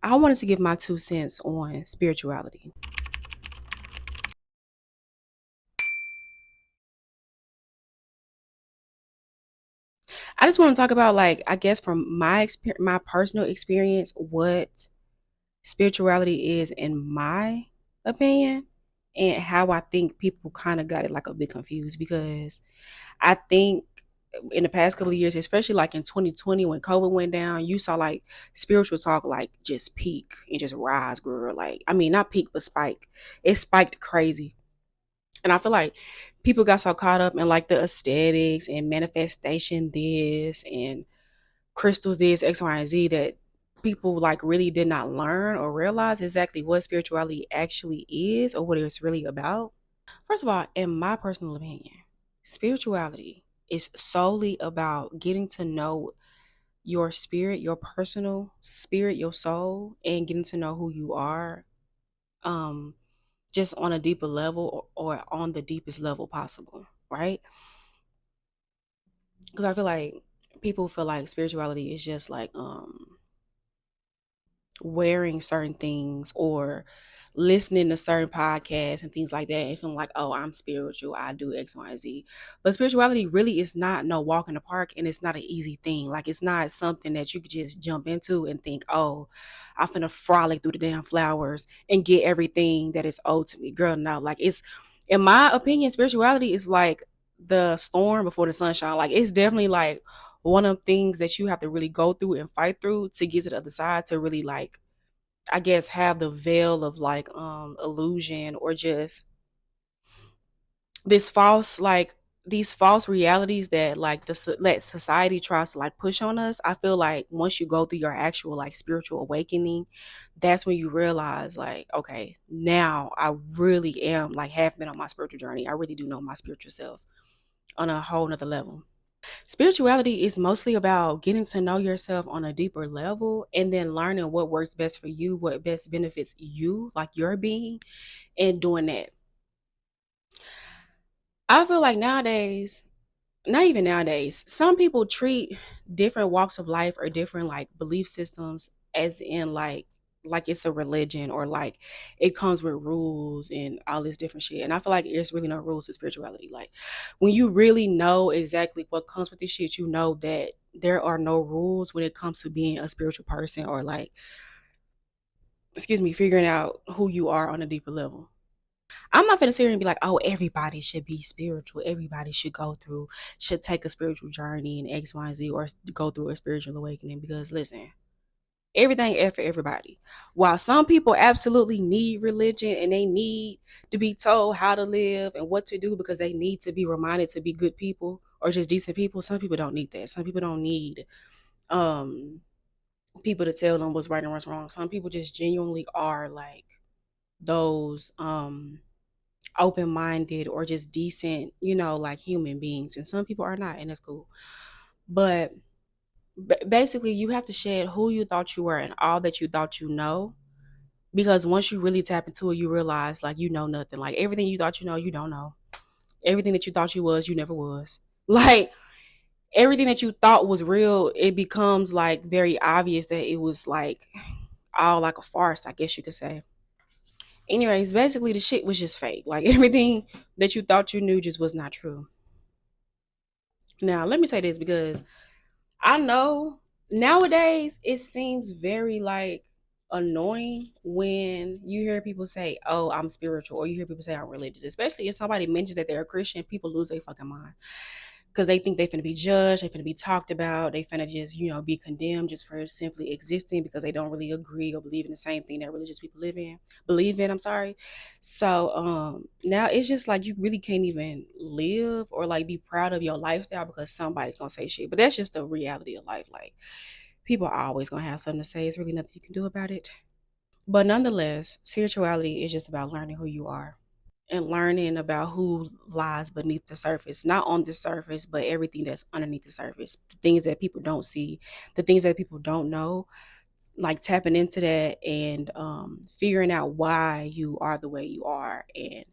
I wanted to give my 2 cents on spirituality. I just want to talk about, like, I guess from my personal experience, what spirituality is in my opinion, and how I think people kind of got it like a bit confused, because I think in the past couple of years, especially like in 2020 when COVID went down, you saw like spiritual talk like just peak and just rise, girl. Like, I mean, not peak, but spike. It spiked crazy. And I feel like people got so caught up in like the aesthetics and manifestation this and crystals this, X, Y, and Z, that people like really did not learn or realize exactly what spirituality actually is or what it's really about. First of all, in my personal opinion, spirituality is solely about getting to know your spirit, your personal spirit, your soul, and getting to know who you are, um, just on a deeper level, or on the deepest level possible, right? Because I feel like people feel like spirituality is just like wearing certain things or listening to certain podcasts and things like that and feeling like, oh, I'm spiritual, I do X, Y, and Z. But spirituality really is not no walk in the park, and it's not an easy thing. Like, it's not something that you could just jump into and think, oh, I'm finna frolic through the damn flowers and get everything that is owed to me. Girl, no. Like, it's, in my opinion, spirituality is like the storm before the sunshine. Like, it's definitely like one of the things that you have to really go through and fight through to get to the other side, to really, like, I guess, have the veil of like illusion, or just this false, like, these false realities that like that society tries to like push on us. I feel like once you go through your actual like spiritual awakening, that's when you realize, like, okay, now I really am like have been on my spiritual journey. I really do know my spiritual self on a whole nother level. Spirituality is mostly about getting to know yourself on a deeper level, and then learning what works best for you, what best benefits you, like your being, and doing that. I feel like nowadays, not even nowadays, some people treat different walks of life or different like belief systems as in like it's a religion, or like it comes with rules and all this different shit. And I feel like there's really no rules to spirituality. Like, when you really know exactly what comes with this shit, you know that there are no rules when it comes to being a spiritual person, or like, excuse me, figuring out who you are on a deeper level. I'm not finna sit here and be like, oh, everybody should be spiritual. Everybody should take a spiritual journey in X, Y, and Z, or go through a spiritual awakening. Because listen, everything is for everybody. While some people absolutely need religion and they need to be told how to live and what to do because they need to be reminded to be good people or just decent people, some people don't need that. Some people don't need um people to tell them what's right and what's wrong. Some people just genuinely are like those open minded or just decent, like human beings. And some people are not, and that's cool. But basically, you have to shed who you thought you were and all that you thought you know. Because once you really tap into it, you realize like you know nothing. Like, everything you thought you know, you don't know. Everything that you thought you was, you never was. Like, everything that you thought was real, it becomes like very obvious that it was like all like a farce, I guess you could say. Anyways, basically the shit was just fake. Like, everything that you thought you knew just was not true. Now, let me say this, because I know nowadays it seems very like annoying when you hear people say, "Oh, I'm spiritual," or you hear people say, "I'm religious." Especially if somebody mentions that they're a Christian, people lose their fucking mind, because they think they finna be judged, they finna be talked about, they finna just, be condemned just for simply existing because they don't really agree or believe in the same thing that religious people believe in. I'm sorry. So now it's just like you really can't even live or like be proud of your lifestyle because somebody's gonna say shit. But that's just the reality of life. Like, people are always gonna have something to say. It's really nothing you can do about it. But nonetheless, spirituality is just about learning who you are and learning about who lies beneath the surface, not on the surface, but everything that's underneath the surface, the things that people don't see, the things that people don't know, like tapping into that and figuring out why you are the way you are, and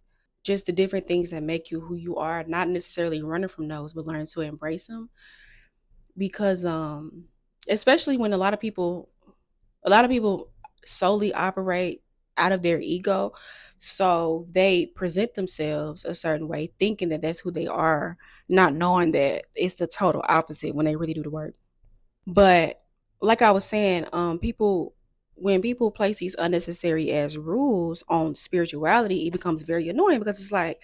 just the different things that make you who you are, not necessarily running from those, but learning to embrace them. Because especially when a lot of people solely operate out of their ego. So they present themselves a certain way, thinking that that's who they are, not knowing that it's the total opposite when they really do the work. But like I was saying, people when people place these unnecessary as rules on spirituality, it becomes very annoying because it's like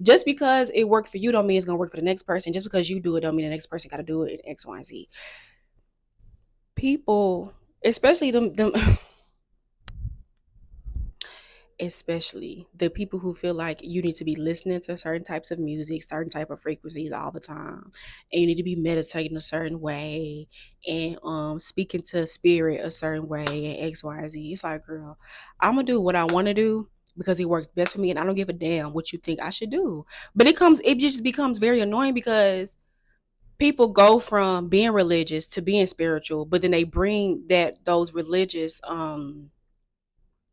just because it worked for you don't mean it's gonna work for the next person. Just because you do it don't mean the next person gotta do it in X, Y, and Z. People, especially them especially the people who feel like you need to be listening to certain types of music, certain type of frequencies all the time, and you need to be meditating a certain way and speaking to spirit a certain way and XYZ. It's like, girl, I'm gonna do what I want to do because it works best for me, and I don't give a damn what you think I should do. But it just becomes very annoying because people go from being religious to being spiritual, but then they bring those religious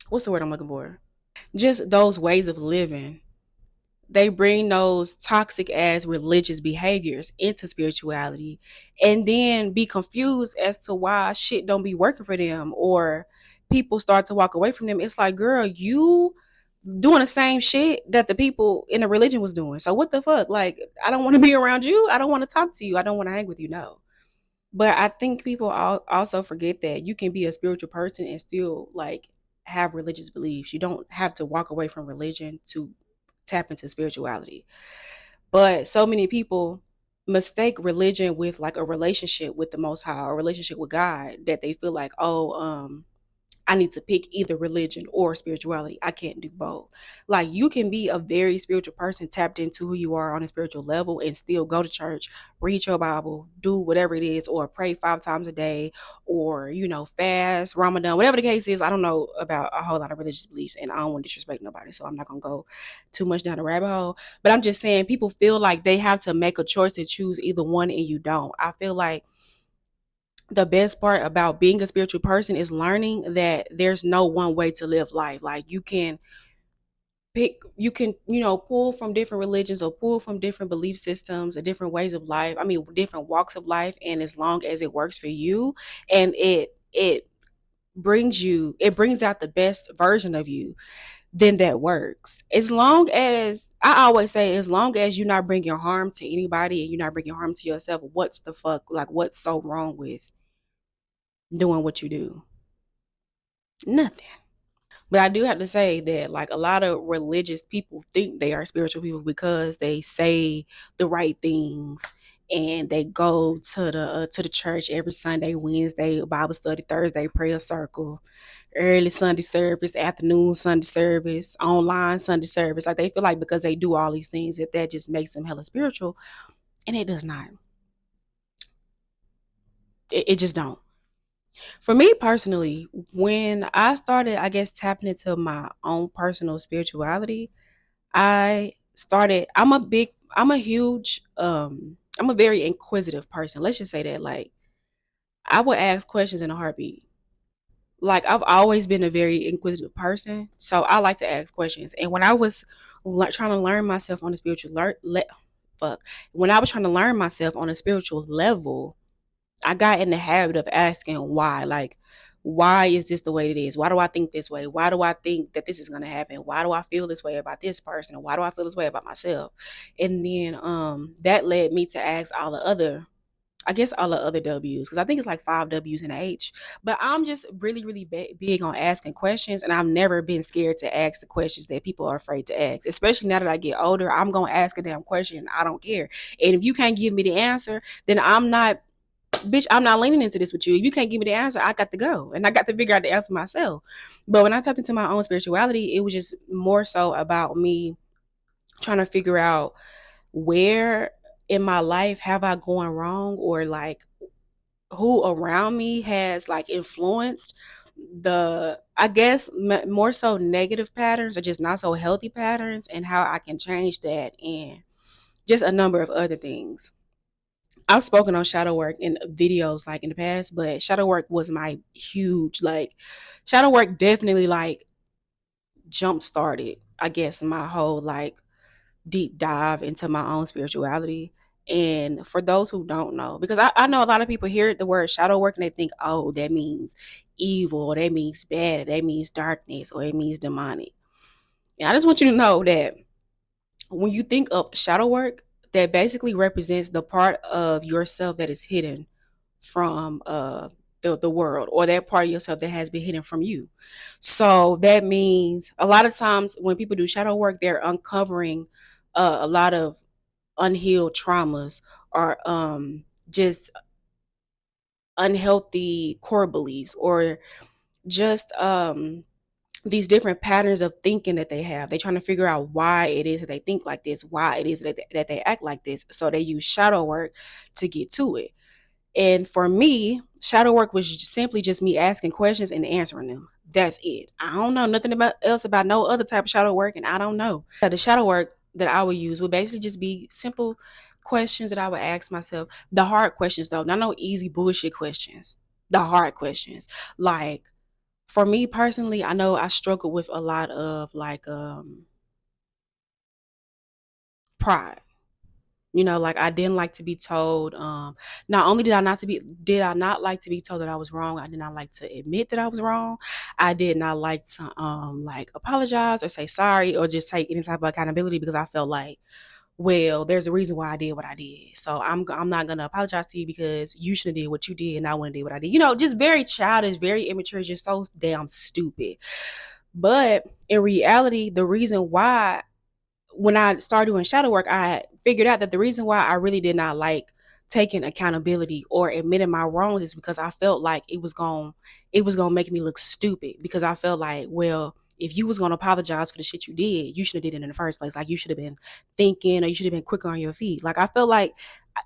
what's the word I'm looking for, just those ways of living, they bring those toxic as religious behaviors into spirituality and then be confused as to why shit don't be working for them or people start to walk away from them. It's like, girl, you doing the same shit that the people in the religion was doing. So what the fuck? Like, I don't want to be around you. I don't want to talk to you. I don't want to hang with you. No. But I think people also forget that you can be a spiritual person and still like have religious beliefs. You don't have to walk away from religion to tap into spirituality. But so many people mistake religion with like a relationship with the Most High, a relationship with God, that they feel like, oh, I need to pick either religion or spirituality. I can't do both. Like you can be a very spiritual person tapped into who you are on a spiritual level and still go to church, read your Bible, do whatever it is, or pray 5 times a day, or fast, Ramadan, whatever the case is. I don't know about a whole lot of religious beliefs and I don't want to disrespect nobody, so I'm not gonna go too much down the rabbit hole. But I'm just saying people feel like they have to make a choice and choose either one and you don't. I feel like the best part about being a spiritual person is learning that there's no one way to live life. Like you can, pull from different religions or pull from different belief systems or different ways of life. I mean, different walks of life. And as long as it works for you and it brings out the best version of you, then that works. As long as I always say, as long as you're not bringing harm to anybody and you're not bringing harm to yourself, what's the fuck? Like, what's so wrong with doing what you do? Nothing. But I do have to say that like a lot of religious people think they are spiritual people because they say the right things and they go to the church every Sunday, Wednesday, Bible study, Thursday, prayer circle, early Sunday service, afternoon Sunday service, online Sunday service. Like they feel like because they do all these things that just makes them hella spiritual, and it does not. It just don't. For me personally, when I started, I guess, tapping into my own personal spirituality, I'm a huge, I'm a very inquisitive person. Let's just say that. Like, I would ask questions in a heartbeat. Like, I've always been a very inquisitive person. So I like to ask questions. And when I was trying to learn myself on a fuck, when I was trying to learn myself on a spiritual level, I got in the habit of asking why. Like, why is this the way it is? Why do I think this way? Why do I think that this is gonna happen? Why do I feel this way about this person? Why do I feel this way about myself? And then that led me to ask all the other W's, because I think it's like 5 W's and an H. But I'm just really, really big on asking questions, and I've never been scared to ask the questions that people are afraid to ask. Especially now that I get older, I'm gonna ask a damn question. I don't care, and if you can't give me the answer, then I'm not leaning into this with you. If you can't give me the answer, I got to go. And I got to figure out the answer myself. But when I tapped into my own spirituality, it was just more so about me trying to figure out where in my life have I gone wrong, or like who around me has like influenced the, I guess, more so negative patterns or just not so healthy patterns, and how I can change that, and just a number of other things. I've spoken on shadow work in videos like in the past, but shadow work was my huge, like, shadow work definitely like jump started, I guess, my whole like deep dive into my own spirituality. And for those who don't know, because I know a lot of people hear the word shadow work and they think, oh, that means evil, or that means bad, that means darkness, or it means demonic. And I just want you to know that when you think of shadow work, that basically represents the part of yourself that is hidden from the world, or that part of yourself that has been hidden from you. So that means a lot of times when people do shadow work, they're uncovering a lot of unhealed traumas, or just unhealthy core beliefs, or just these different patterns of thinking that they have. They're trying to figure out why it is that they think like this, why it is that they act like this. So they use shadow work to get to it. And for me, shadow work was simply just me asking questions and answering them. That's it. I don't know nothing about else about no other type of shadow work, and I don't know. The shadow work that I would use would basically just be simple questions that I would ask myself. The hard questions, though, not no easy bullshit questions. The hard questions, like for me personally, I know I struggle with a lot of like pride. Like I didn't like to be told, not only did I not like to be told that I was wrong, I did not like to admit that I was wrong. I did not like to like apologize or say sorry or just take any type of accountability, because I felt like, well, there's a reason why I did what I did. So I'm not gonna apologize to you because you should have did what you did and I wouldn't did what I did. Just very childish, very immature, just so damn stupid. But in reality, the reason why, when I started doing shadow work, I figured out that the reason why I really did not like taking accountability or admitting my wrongs is because I felt like it was gonna make me look stupid, because I felt like, well, if you was gonna apologize for the shit you did, you should have did it in the first place. Like you should have been thinking, or you should have been quicker on your feet. Like I felt like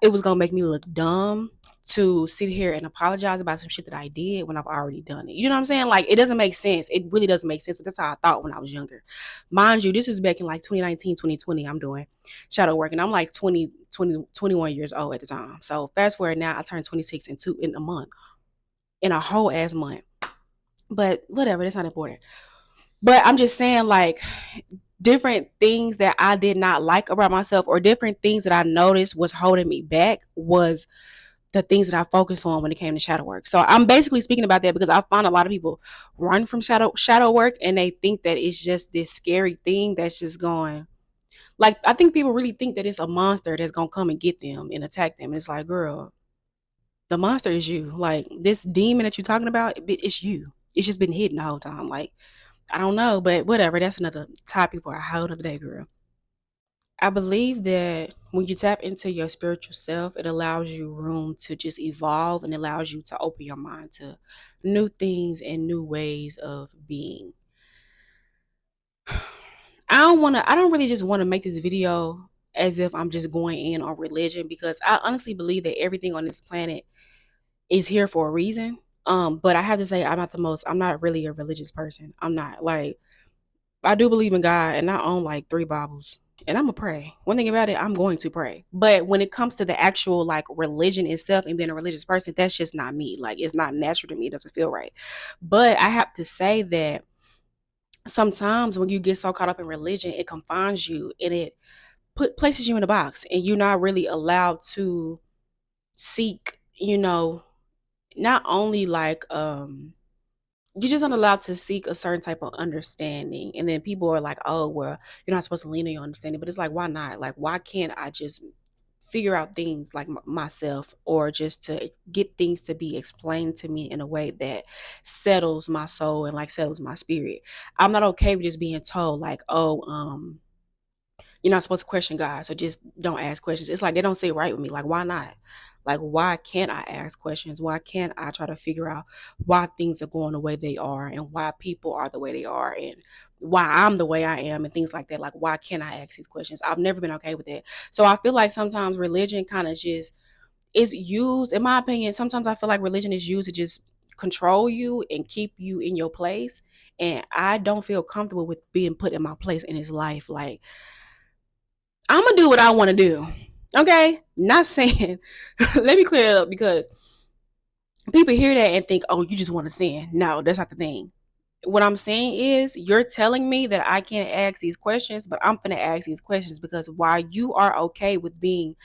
it was gonna make me look dumb to sit here and apologize about some shit that I did when I've already done it. You know what I'm saying? Like it doesn't make sense. It really doesn't make sense. But that's how I thought when I was younger. Mind you, this is back in like 2019, 2020. I'm doing shadow work, and I'm like 21 years old at the time. So fast forward now, I turned 26 in a month, in a whole ass month. But whatever, that's not important. But I'm just saying, like, different things that I did not like about myself, or different things that I noticed was holding me back, was the things that I focused on when it came to shadow work. So I'm basically speaking about that because I find a lot of people run from shadow work, and they think that it's just this scary thing that's just going, like, I think people really think that it's a monster that's gonna come and get them and attack them. It's like, girl, the monster is you. Like this demon that you're talking about, it's you. It's just been hidden the whole time. Like, I don't know, but whatever. That's another topic for a whole other day, girl. I believe that when you tap into your spiritual self, it allows you room to just evolve, and allows you to open your mind to new things and new ways of being. I don't really just want to make this video as if I'm just going in on religion, because I honestly believe that everything on this planet is here for a reason. But I have to say, I'm not really a religious person. I'm not, like, I do believe in God, and I own like 3 Bibles, and I'm gonna pray. One thing about it, I'm going to pray. But when it comes to the actual like religion itself and being a religious person, that's just not me. Like it's not natural to me. It doesn't feel right. But I have to say that sometimes when you get so caught up in religion, it confines you, and it places you in a box, and you're not really allowed to seek, not only like you're just not allowed to seek a certain type of understanding. And then people are like, oh, well, you're not supposed to lean on your understanding. But it's like, why not? Like, why can't I just figure out things like myself, or just to get things to be explained to me in a way that settles my soul and like settles my spirit? I'm not okay with just being told like, oh, you're not supposed to question God, so just don't ask questions. It's like they don't sit right with me. Like, why not? Like, why can't I ask questions? Why can't I try to figure out why things are going the way they are, and why people are the way they are, and why I'm the way I am, and things like that? Like, why can't I ask these questions? I've never been okay with that. So I feel like sometimes religion kind of just is used, in my opinion, sometimes I feel like religion is used to just control you and keep you in your place. And I don't feel comfortable with being put in my place in his life. Like, I'm gonna do what I want to do. Okay, not saying. Let me clear it up, because people hear that and think, "Oh, you just want to sin." No, that's not the thing. What I'm saying is, you're telling me that I can't ask these questions, but I'm gonna ask these questions, because while you are okay with being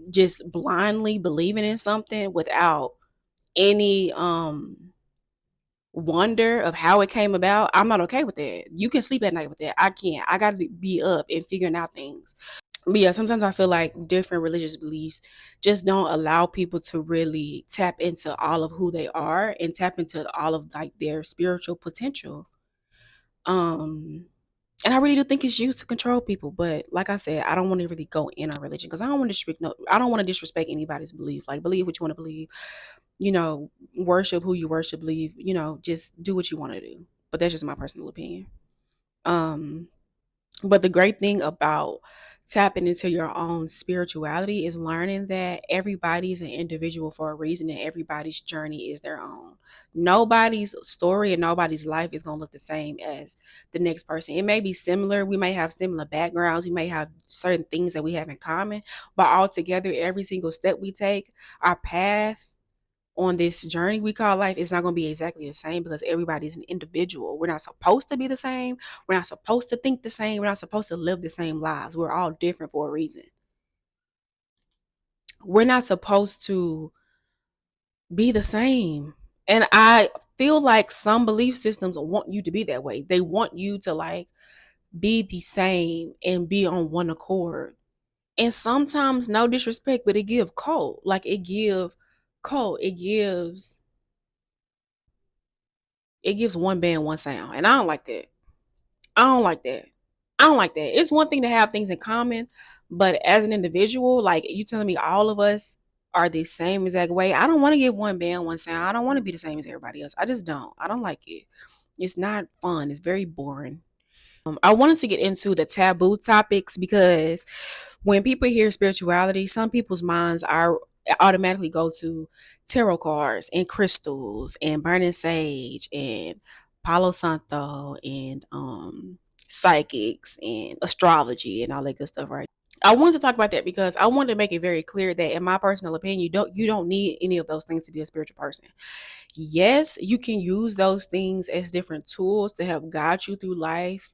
just blindly believing in something without any wonder of how it came about, I'm not okay with that. You can sleep at night with that. I can't. I got to be up and figuring out things. But yeah, sometimes I feel like different religious beliefs just don't allow people to really tap into all of who they are and tap into all of like their spiritual potential. Um and I really do think it's used to control people. But like I said, I don't want to really go in on religion because I don't want to disrespect no, I don't want to disrespect anybody's belief. Like believe what you want to believe, worship who you worship, believe, just do what you want to do. But that's just my personal opinion. Um but the great thing about tapping into your own spirituality is learning that everybody's an individual for a reason and everybody's journey is their own. Nobody's story and nobody's life is going to look the same as the next person. It may be similar. We may have similar backgrounds. We may have certain things that we have in common, but altogether, every single step we take, our path on this journey we call life is not going to be exactly the same because everybody's an individual. We're not supposed to be the same. We're not supposed to think the same. We're not supposed to live the same lives. We're all different for a reason. We're not supposed to be the same. And I feel like some belief systems want you to be that way. They want you to like be the same and be on one accord. And sometimes, no disrespect, but it give cold. Like it give cold. It gives one band, one sound. And I don't like that. I don't like that. I don't like that. It's one thing to have things in common, but as an individual, like you telling me all of us are the same exact way. I don't want to give one band, one sound. I don't want to be the same as everybody else. I just don't. I don't like it. It's not fun. It's very boring. I wanted to get into the taboo topics because when people hear spirituality, some people's minds are automatically go to tarot cards and crystals and burning sage and Palo Santo and psychics and astrology and all that good stuff, right? I wanted to talk about that because I wanted to make it very clear that in my personal opinion, you don't need any of those things to be a spiritual person. Yes, you can use those things as different tools to help guide you through life.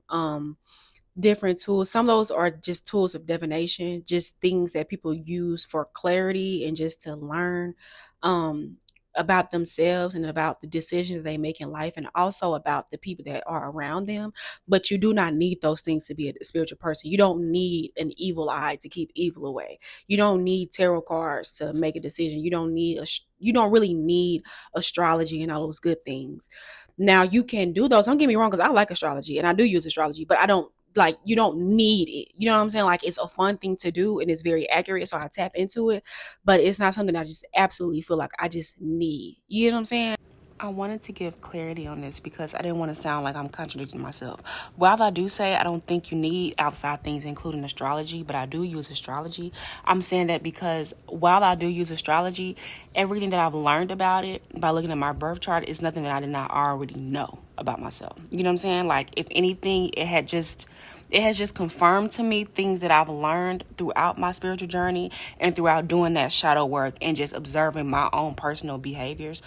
Different tools. Some of those are just tools of divination, just things that people use for clarity and just to learn um about themselves and about the decisions they make in life and also about the people that are around them. But you do not need those things to be a spiritual person. You don't need an evil eye to keep evil away. You don't need tarot cards to make a decision. You don't really need astrology and all those good things. Now you can do those. Don't get me wrong, because I like astrology and I do use astrology, but I don't like you don't need it. You know what I'm saying? Like it's a fun thing to do and it's very accurate. So I tap into it, but it's not something I just absolutely feel like I just need. You know what I'm saying? I wanted to give clarity on this because I didn't want to sound like I'm contradicting myself. While I do say I don't think you need outside things, including astrology, but I do use astrology, I'm saying that because while I do use astrology, everything that I've learned about it by looking at my birth chart is nothing that I did not already know about myself. You know what I'm saying? Like, if anything, it has just confirmed to me things that I've learned throughout my spiritual journey and throughout doing that shadow work and just observing my own personal behaviors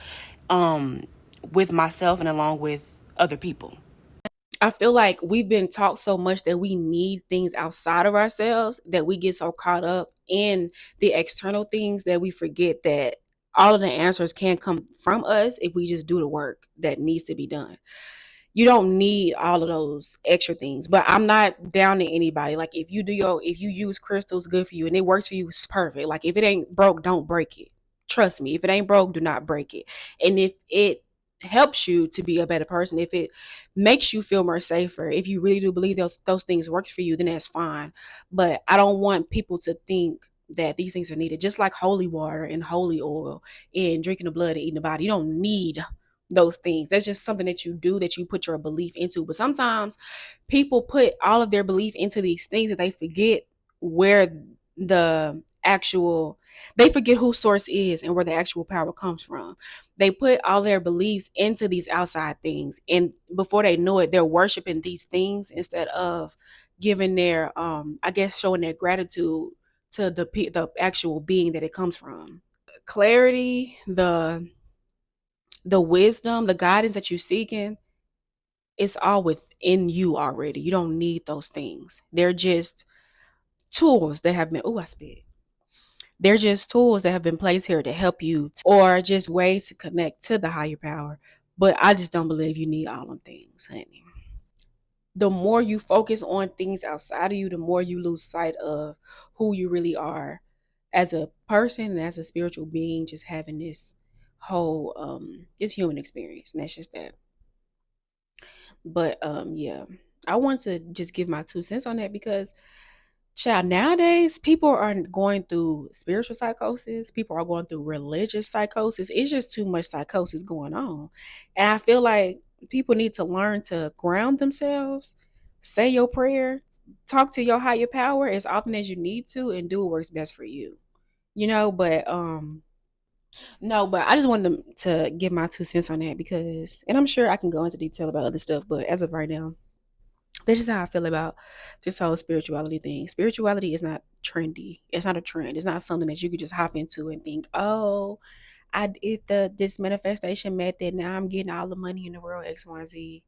with myself and along with other people. I feel like we've been taught so much that we need things outside of ourselves that we get so caught up in the external things that we forget that all of the answers can come from us if we just do the work that needs to be done. You don't need all of those extra things. But I'm not down to anybody. Like if you use crystals, good for you, and it works for you, it's perfect. Like if it ain't broke, don't break it. Trust me, if it ain't broke, do not break it. And if it helps you to be a better person, if it makes you feel more safer, if you really do believe those things work for you, then that's fine. But I don't want people to think that these things are needed. Just like holy water and holy oil and drinking the blood and eating the body. You don't need those things. That's just something that you do, that you put your belief into. But sometimes people put all of their belief into these things that they forget where the actual they forget who source is and where the actual power comes from. They put all their beliefs into these outside things, and before they know it, they're worshiping these things instead of giving their I guess showing their gratitude to the actual being that it comes from. Clarity, the wisdom, the guidance that you're seeking, it's all within you already. You don't need those things. They're just tools that have been, oh, I spit. They're just tools that have been placed here to help you, or just ways to connect to the higher power. But I just don't believe you need all them things, honey. The more you focus on things outside of you, the more you lose sight of who you really are as a person and as a spiritual being, just having this whole this human experience. And that's just that. But yeah. I want to just give my 2 cents on that because child, nowadays people are going through spiritual psychosis. People are going through religious psychosis. It's just too much psychosis going on. And I feel like people need to learn to ground themselves, say your prayer, talk to your higher power as often as you need to, and do what works best for you. But no, but I just wanted to give my 2 cents on that because, and I'm sure I can go into detail about other stuff, but as of right now, that's just how I feel about this whole spirituality thing. Spirituality is not trendy. It's not a trend. It's not something that you could just hop into and think, oh, I did this manifestation method. Now I'm getting all the money in the world, X, Y, Z.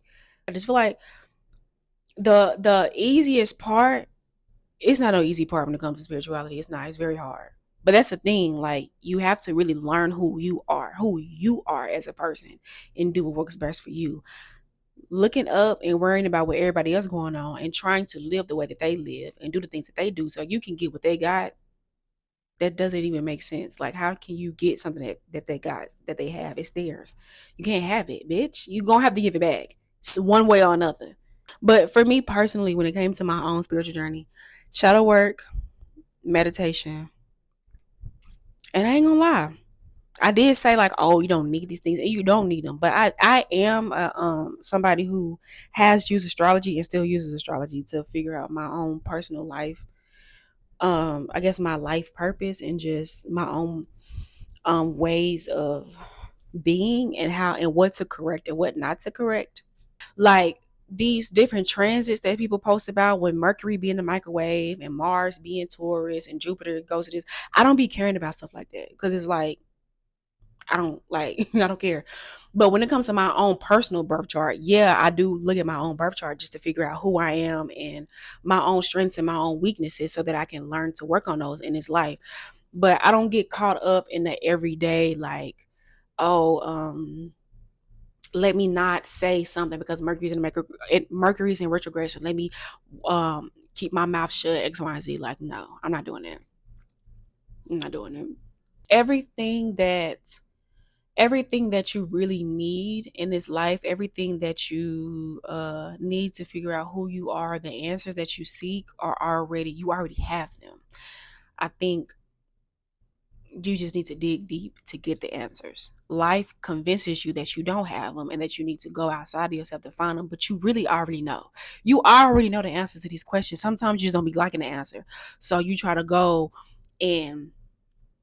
I just feel like the easiest part, it's not an easy part when it comes to spirituality. It's not. It's very hard. But that's the thing. Like you have to really learn who you are as a person, and do what works best for you. Looking up and worrying about what everybody else going on and trying to live the way that they live and do the things that they do so you can get what they got, that doesn't even make sense. Like how can you get something that they got, that they have? It's theirs. You can't have it, bitch. You gonna have to give it back. It's one way or another. But for me personally, when it came to my own spiritual journey, shadow work, meditation, and I ain't gonna lie, I did say like, oh, you don't need these things, and you don't need them. But I am somebody who has used astrology and still uses astrology to figure out my own personal life. I guess my life purpose and just my own ways of being and how and what to correct and what not to correct. Like these different transits that people post about when Mercury be in the microwave and Mars be in Taurus and Jupiter goes to this. I don't be caring about stuff like that because it's like I don't like I don't care. But when it comes to my own personal birth chart, yeah, I do look at my own birth chart just to figure out who I am and my own strengths and my own weaknesses so that I can learn to work on those in this life. But I don't get caught up in the everyday like, oh, let me not say something because Mercury's in retrograde, so let me keep my mouth shut, X, Y, and Z. Like, no, I'm not doing that. I'm not doing it. Everything that everything that you really need in this life, everything that you need to figure out who you are, the answers that you seek are already, you already have them. I think you just need to dig deep to get the answers. Life convinces you that you don't have them and that you need to go outside of yourself to find them, but you really already know. You already know the answers to these questions. Sometimes you just don't be liking the answer. So you try to go and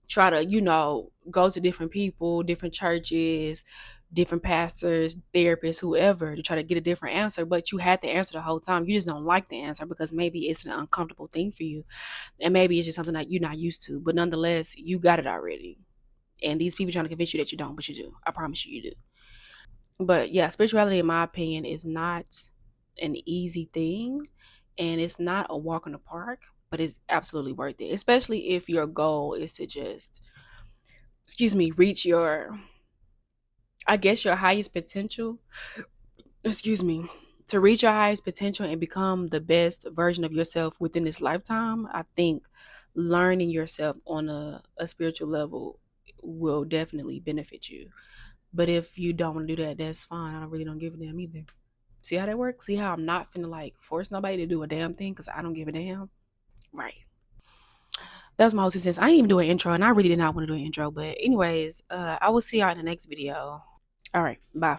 try to, go to different people, different churches, different pastors, therapists, whoever, to try to get a different answer. But you had the answer the whole time. You just don't like the answer because maybe it's an uncomfortable thing for you. And maybe it's just something that you're not used to. But nonetheless, you got it already. And these people trying to convince you that you don't, but you do. I promise you, you do. But yeah, spirituality, in my opinion, is not an easy thing. And it's not a walk in the park, but it's absolutely worth it. Especially if your goal is to just, reach your, I guess, your highest potential. Excuse me. To reach your highest potential and become the best version of yourself within this lifetime, I think learning yourself on a spiritual level will definitely benefit you. But if you don't want to do that, that's fine. I really don't give a damn either. See how that works? See how I'm not finna like force nobody to do a damn thing because I don't give a damn? Right. That was my whole 2 cents. I didn't even do an intro, and I really did not want to do an intro. But anyways, I will see y'all in the next video. All right, bye.